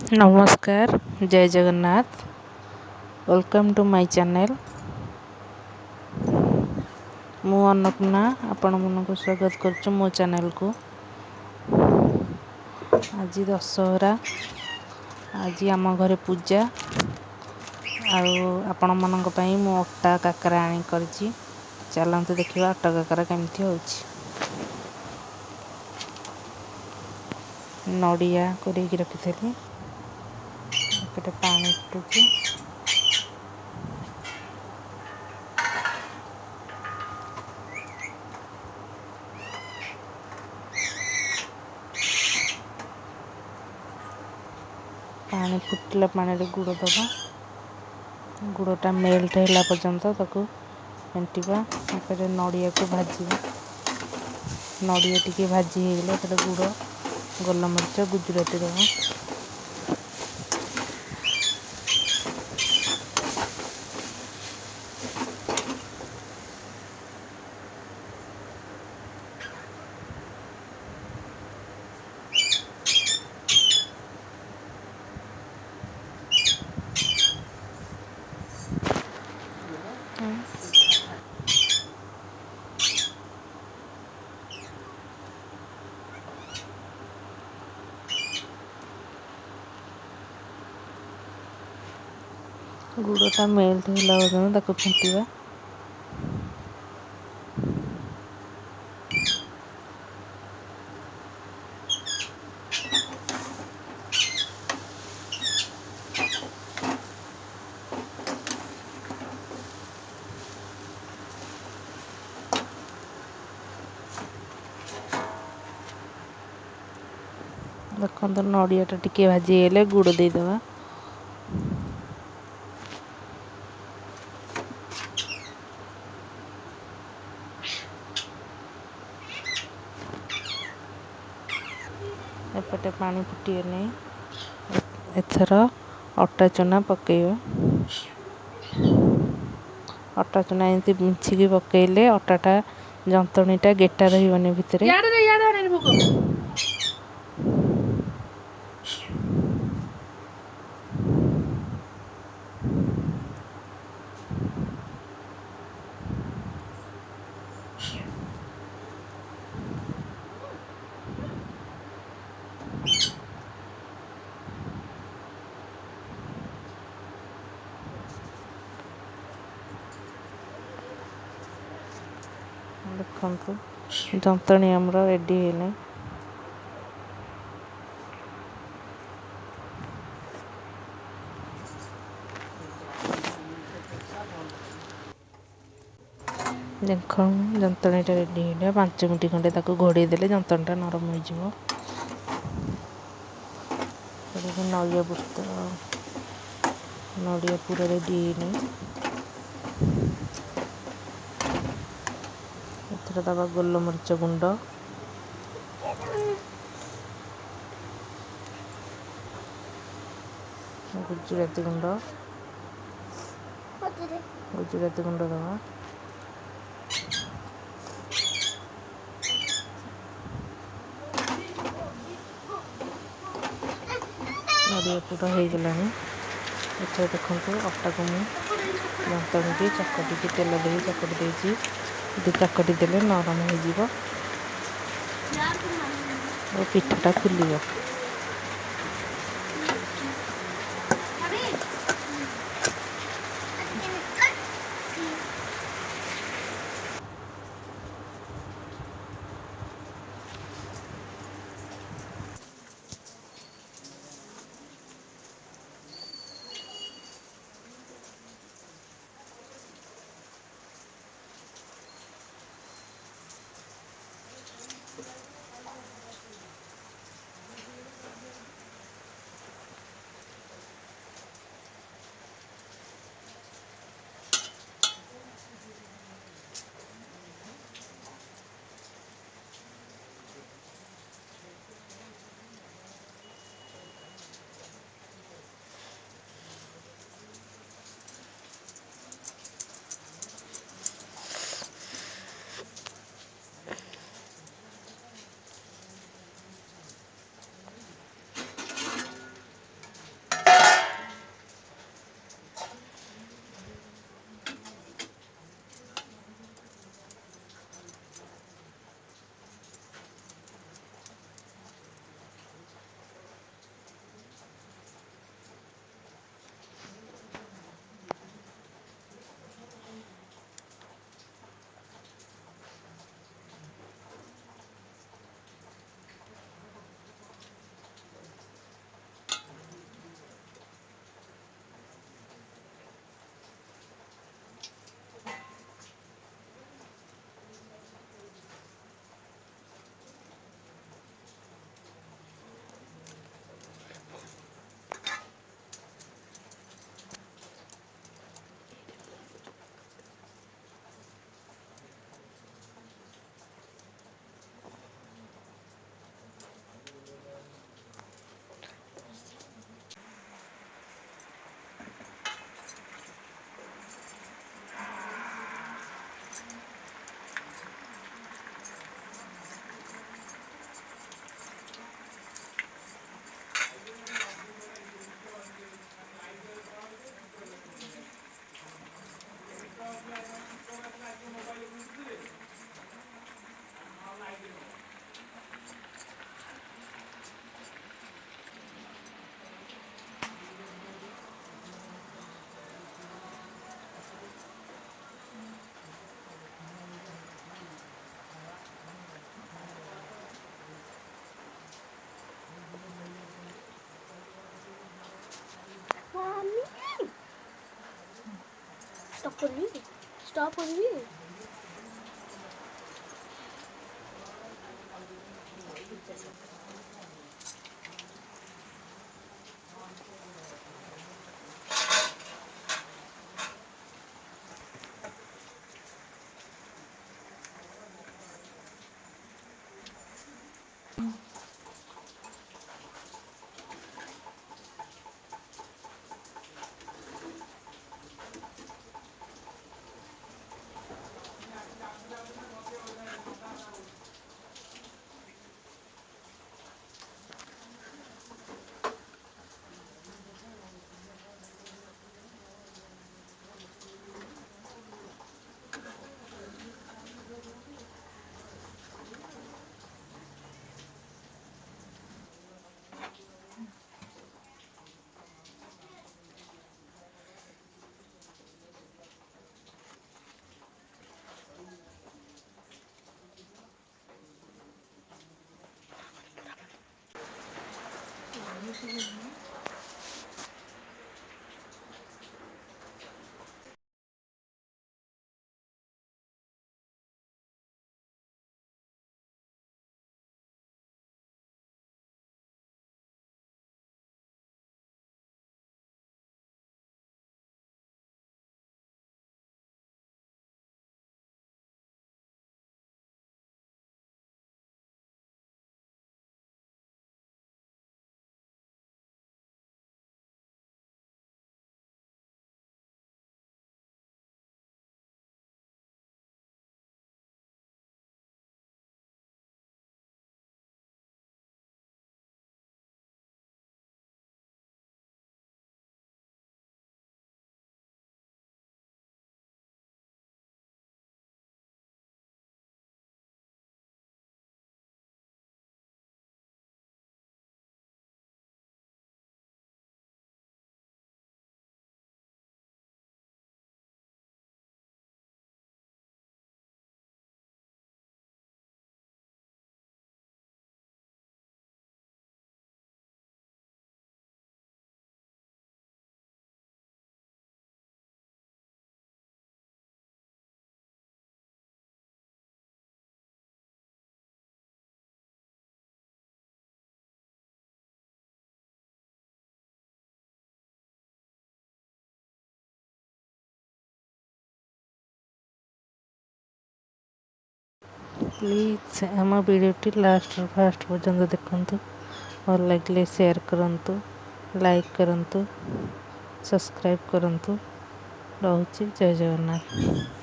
नमस्कार जय Jagannath welcome to my channel मु अन्नपूर्णा आपण मन स्वागत करछु मो चैनल को। आज दशहरा आज आम घरे पूजा आपण मन मु अट्टा काकरा आनी करछि। चलतु देखिए अट्टा काकरा केमती होछि। नड़िया कोरेकी रखिथली एपटे पानी फुटुची। पानी फुटला पानी रे गुड़ दबा। गुड़टा मेल्ट होला पर्यंत ताको फेंटिबा। एपटे नड़िया को भाजिबा। नड़िया टिके भाजी हेगले एपटे गुड़ गोलमरीच गुजराती दबा। गुड़टा मेल्ट होला पर्यंत ताको फेंटिबा। देखो नड़ियाटा टिके भाजी हेले गुड़ देदेबा। एपटे पानी फुटीगले एथर अटा चना पकेबा। अटा चना एमती मिछिकी पकेले अटाटा जंतणीटा गेटा रहिबनी भितरे। देखु जंतणी आमर रेडी हेले। देख जंतणीटा रेडी हेले 5 मिनट खंडे ताको घोड़े देले जंतणीटा नरम हो जिवो। नड़िया बुस्त नड़िया पूरा रेडी हेले एथर दबा गोलमरीच गुंड गुजराती गुंड दबा। नड़िया पूरा हो गलानी। एथर देखो अटा को मुझे जंतणी चकटी तेल दे चकटी देती चकटी देले नरम हो पिठाटा फुलिब। ପ୍ଲିଜ୍ ଆମ ଭିଡ଼ିଓଟି ଲାଷ୍ଟରୁ ଫାଷ୍ଟ ପର୍ଯ୍ୟନ୍ତ ଦେଖନ୍ତୁ। ଭଲ ଲାଗିଲେ ସେୟାର କରନ୍ତୁ, ଲାଇକ୍ କରନ୍ତୁ, ସବସ୍କ୍ରାଇବ୍ କରନ୍ତୁ। ରହୁଛି, ଜୟ ଜଗନ୍ନାଥ।